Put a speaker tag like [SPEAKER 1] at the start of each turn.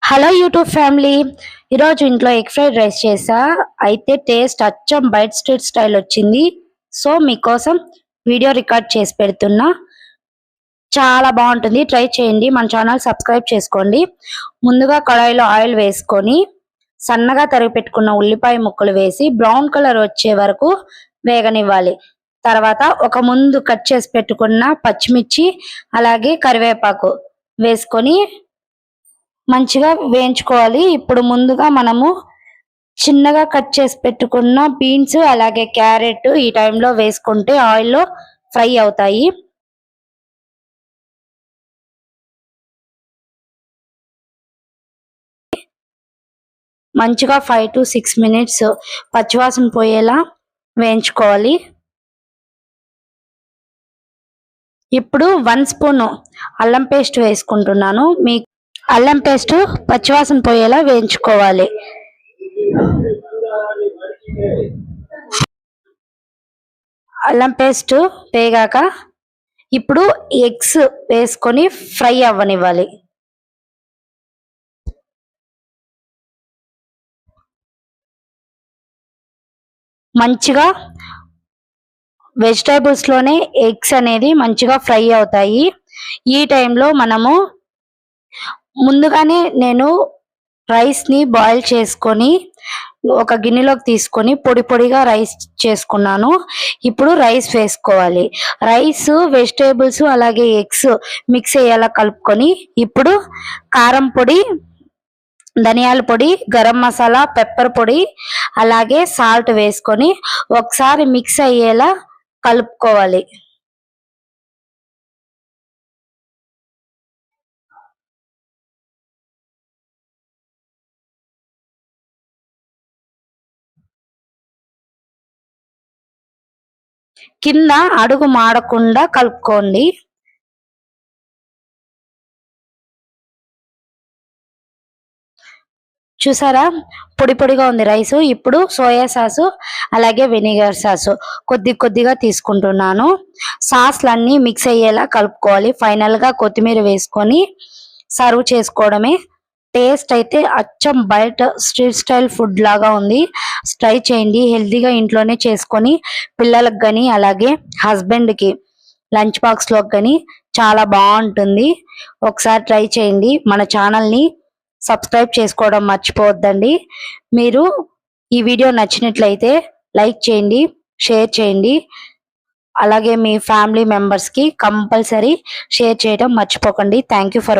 [SPEAKER 1] Hello YouTube family. ఈరోజు ఇంట్లో egg fried rice చేసా. అయితే టేస్ట్ అచ్చం బయట స్ట్రీట్ స్టైల్ వచ్చింది. సో మీకోసం వీడియో రికార్డ్ చేసి పెడుతున్నా. చాలా బాగుంటుంది, ట్రై చేయండి. మన ఛానల్ సబ్స్క్రైబ్ చేసుకోండి. ముందుగా కడాయిలో ఆయిల్ వేసుకొని సన్నగా తరిగి పెట్టుకున్న ఉల్లిపాయ ముక్కలు వేసి బ్రౌన్ కలర్ వచ్చే వరకు వేగనివ్వాలి. తర్వాత ఒక ముందు కట్ చేసి పెట్టుకున్న పచ్చిమిర్చి అలాగే కరివేపాకు వేసుకొని మంచిగా వేయించుకోవాలి. ఇప్పుడు ముందుగా మనము చిన్నగా కట్ చేసి పెట్టుకున్న బీన్స్ అలాగే క్యారెట్ ఈ టైంలో వేసుకుంటే ఆయిల్లో ఫ్రై అవుతాయి. మంచిగా 5 to 6 minutes పచ్చివాసన పోయేలా వేయించుకోవాలి. ఇప్పుడు 1 స్పూన్ అల్లం పేస్ట్ వేసుకుంటున్నాను. అల్లం పేస్ట్ పచ్చివాసన పోయేలా వేయించుకోవాలి. అల్లం పేస్ట్ వేగాక ఇప్పుడు ఎగ్స్ వేసుకొని ఫ్రై అవ్వనివ్వాలి. మంచిగా వెజిటేబుల్స్ లోనే ఎగ్స్ అనేది మంచిగా ఫ్రై అవుతాయి. ఈ టైంలో మనము ముందుగానే నేను రైస్ ని బాయిల్ చేసుకొని ఒక గిన్నెలోకి తీసుకొని పొడి పొడిగా రైస్ చేసుకున్నాను. ఇప్పుడు రైస్ వేసుకోవాలి. రైస్, వెజిటేబుల్స్ అలాగే ఎగ్స్ మిక్స్ అయ్యేలా కలుపుకొని ఇప్పుడు కారం పొడి, ధనియాల పొడి, గరం మసాలా, పెప్పర్ పొడి అలాగే సాల్ట్ వేసుకొని ఒకసారి మిక్స్ అయ్యేలా కలుపుకోవాలి. కింద అడుగు మాడకుండా కలుపుకోండి. చూసారా, పొడి పొడిగా ఉంది రైస్. ఇప్పుడు సోయా సాసు అలాగే వెనిగర్ సాసు కొద్ది కొద్దిగా తీసుకుంటున్నాను. సాస్లన్నీ మిక్స్ అయ్యేలా కలుపుకోవాలి. ఫైనల్ గా కొత్తిమీర వేసుకొని సర్వ్ చేసుకోవడమే. టేస్ట్ అయితే అచ్చం బయట స్ట్రీట్ స్టైల్ ఫుడ్ లాగా ఉంది. ట్రై చేయండి. హెల్తీగా ఇంట్లోనే చేసుకొని పిల్లలకు కానీ అలాగే హస్బెండ్కి లంచ్ బాక్స్ లోకి కానీ చాలా బాగుంటుంది. ఒకసారి ట్రై చేయండి. మన ఛానల్ని సబ్స్క్రైబ్ చేసుకోవడం మర్చిపోవద్దండి. మీరు ఈ వీడియో నచ్చినట్లయితే లైక్ చేయండి, షేర్ చేయండి. అలాగే మీ ఫ్యామిలీ మెంబర్స్కి కంపల్సరీ షేర్ చేయడం మర్చిపోకండి. Thank you for